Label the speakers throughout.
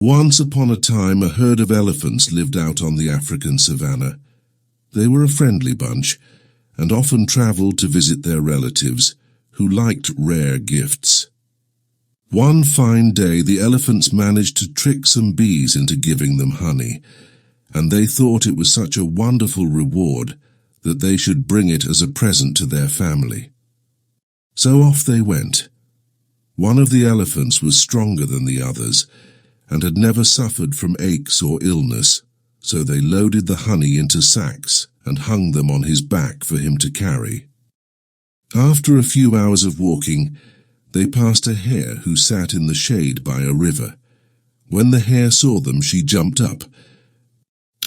Speaker 1: Once upon a time, a herd of elephants lived out on the African savanna. They were a friendly bunch, and often traveled to visit their relatives, who liked rare gifts. One fine day, the elephants managed to trick some bees into giving them honey, and they thought it was such a wonderful reward that they should bring it as a present to their family. So off they went. One of the elephants was stronger than the others, and had never suffered from aches or illness, so they loaded the honey into sacks and hung them on his back for him to carry. After a few hours of walking, they passed a hare who sat in the shade by a river. When the hare saw them, she jumped up.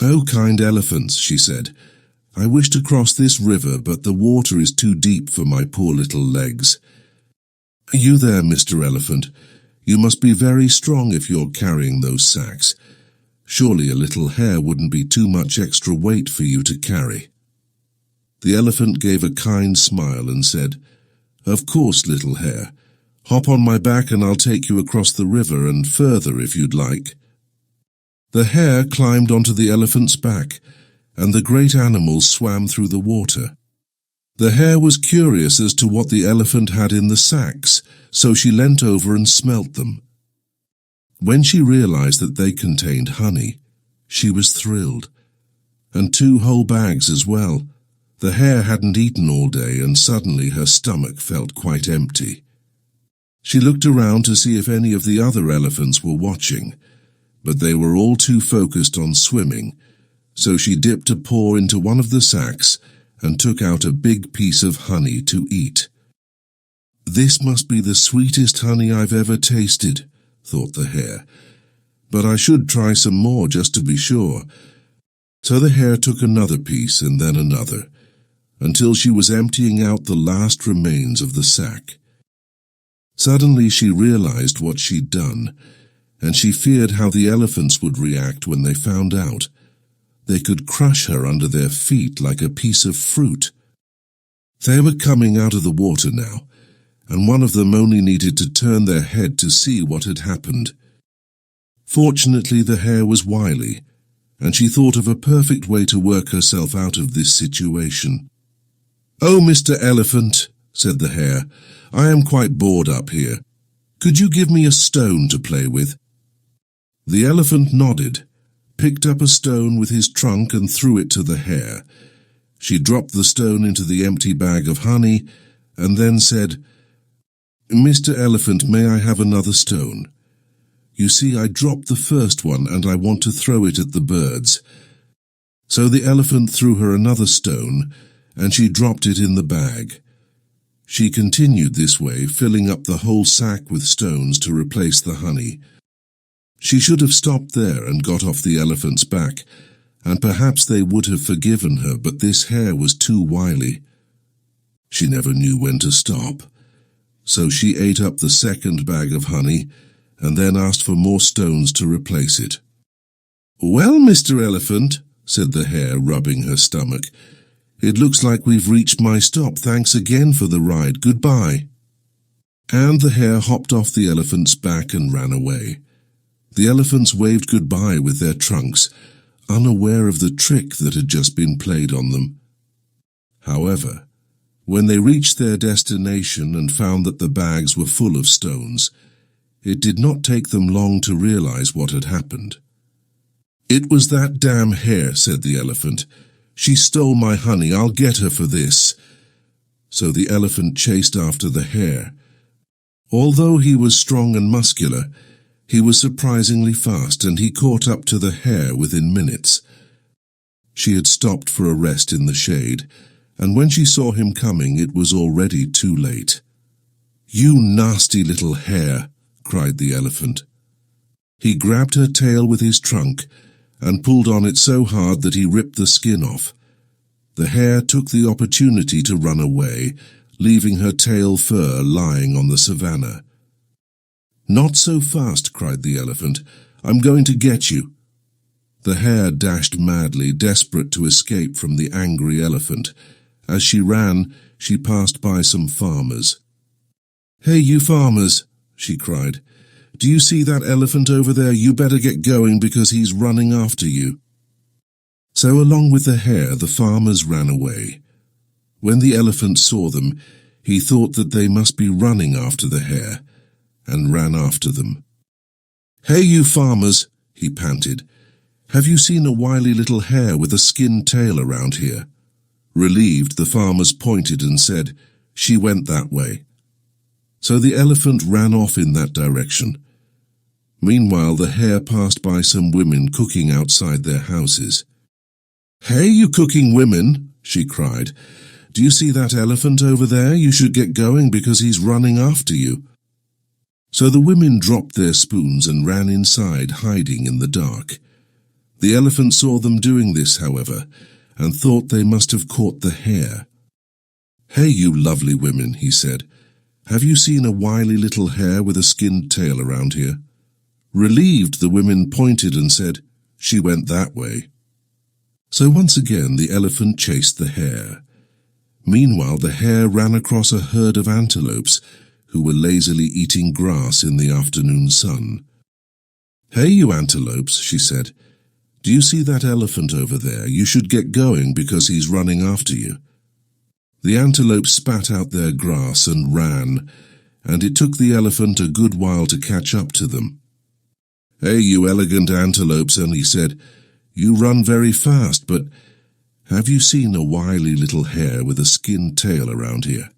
Speaker 1: "Oh, kind elephants," she said, "I wish to cross this river, but the water is too deep for my poor little legs." "You there, Mr. Elephant. You must be very strong if you're carrying those sacks. Surely a little hare wouldn't be too much extra weight for you to carry." The elephant gave a kind smile and said, "Of course, little hare. Hop on my back and I'll take you across the river and further if you'd like." The hare climbed onto the elephant's back, and the great animal swam through the water. The hare was curious as to what the elephant had in the sacks, so she leant over and smelt them. When she realized that they contained honey, she was thrilled. And 2 whole bags as well. The hare hadn't eaten all day, and suddenly her stomach felt quite empty. She looked around to see if any of the other elephants were watching, but they were all too focused on swimming, so she dipped a paw into one of the sacks and took out a big piece of honey to eat. "This must be the sweetest honey I've ever tasted," thought the hare, "but I should try some more just to be sure." So the hare took another piece and then another, until she was emptying out the last remains of the sack. Suddenly she realized what she'd done, and she feared how the elephants would react when they found out. They could crush her under their feet like a piece of fruit. They were coming out of the water now, and one of them only needed to turn their head to see what had happened. Fortunately, the hare was wily, and she thought of a perfect way to work herself out of this situation. "Oh, Mr. Elephant," said the hare, "I am quite bored up here. Could you give me a stone to play with?" The elephant nodded, picked up a stone with his trunk and threw it to the hare. She dropped the stone into the empty bag of honey and then said, "Mr. Elephant, may I have another stone? You see, I dropped the first one and I want to throw it at the birds." So the elephant threw her another stone, and she dropped it in the bag. She continued this way, filling up the whole sack with stones to replace the honey. She should have stopped there and got off the elephant's back, and perhaps they would have forgiven her, but this hare was too wily. She never knew when to stop. So she ate up the second bag of honey, and then asked for more stones to replace it. "Well, Mr. Elephant," said the hare, rubbing her stomach, "it looks like we've reached my stop. Thanks again for the ride. Goodbye." And the hare hopped off the elephant's back and ran away. The elephants waved goodbye with their trunks, unaware of the trick that had just been played on them. However, when they reached their destination and found that the bags were full of stones, it did not take them long to realize what had happened. "It was that damn hare," said the elephant. "She stole my honey. I'll get her for this." So the elephant chased after the hare. Although he was strong and muscular, he was surprisingly fast, and he caught up to the hare within minutes. She had stopped for a rest in the shade, and when she saw him coming, it was already too late. "You nasty little hare," cried the elephant. He grabbed her tail with his trunk and pulled on it so hard that he ripped the skin off. The hare took the opportunity to run away, leaving her tail fur lying on the savanna. "Not so fast," cried the elephant. "I'm going to get you." The hare dashed madly, desperate to escape from the angry elephant. As she ran, she passed by some farmers. "Hey, you farmers," she cried. "Do you see that elephant over there? You better get going because he's running after you." So along with the hare, the farmers ran away. When the elephant saw them, he thought that they must be running after the hare, and ran after them. "Hey, you farmers," he panted. "Have you seen a wily little hare with a skinned tail around here?" Relieved, the farmers pointed and said, "She went that way." So the elephant ran off in that direction. Meanwhile, the hare passed by some women cooking outside their houses. "Hey, you cooking women," she cried. "Do you see that elephant over there? You should get going because he's running after you." So the women dropped their spoons and ran inside, hiding in the dark. The elephant saw them doing this, however, and thought they must have caught the hare. "Hey, you lovely women," he said. "Have you seen a wily little hare with a skinned tail around here?" Relieved, the women pointed and said, "She went that way." So once again the elephant chased the hare. Meanwhile, the hare ran across a herd of antelopes who were lazily eating grass in the afternoon sun. "Hey, you antelopes," she said. "Do you see that elephant over there? You should get going because he's running after you." The antelopes spat out their grass and ran, and it took the elephant a good while to catch up to them. "Hey, you elegant antelopes," and he said, "You run very fast, but have you seen a wily little hare with a skinned tail around here?"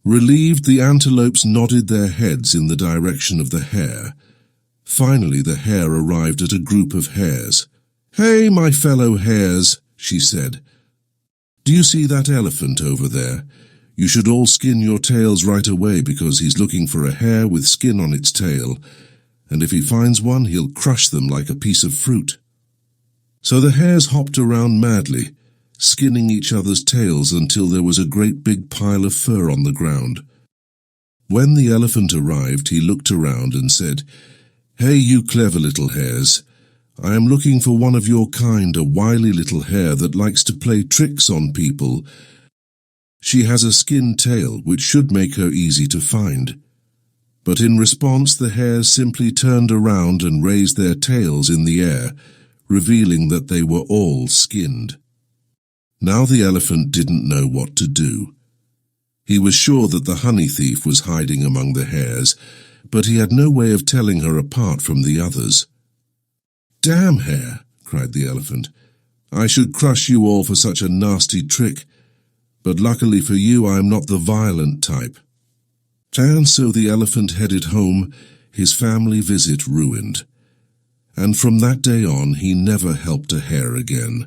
Speaker 1: Relieved, the antelopes nodded their heads in the direction of the hare. Finally, the hare arrived at a group of hares. "Hey, my fellow hares," she said. "Do you see that elephant over there? You should all skin your tails right away because he's looking for a hare with skin on its tail, and if he finds one, he'll crush them like a piece of fruit." So the hares hopped around madly, skinning each other's tails until there was a great big pile of fur on the ground. When the elephant arrived, he looked around and said, "Hey, you clever little hares. I am looking for one of your kind, a wily little hare that likes to play tricks on people. She has a skinned tail, which should make her easy to find." But in response, the hares simply turned around and raised their tails in the air, revealing that they were all skinned. Now the elephant didn't know what to do. He was sure that the honey thief was hiding among the hares, but he had no way of telling her apart from the others. "Damn, hare," cried the elephant. "I should crush you all for such a nasty trick, but luckily for you I am not the violent type." And so the elephant headed home, his family visit ruined. And from that day on, he never helped a hare again.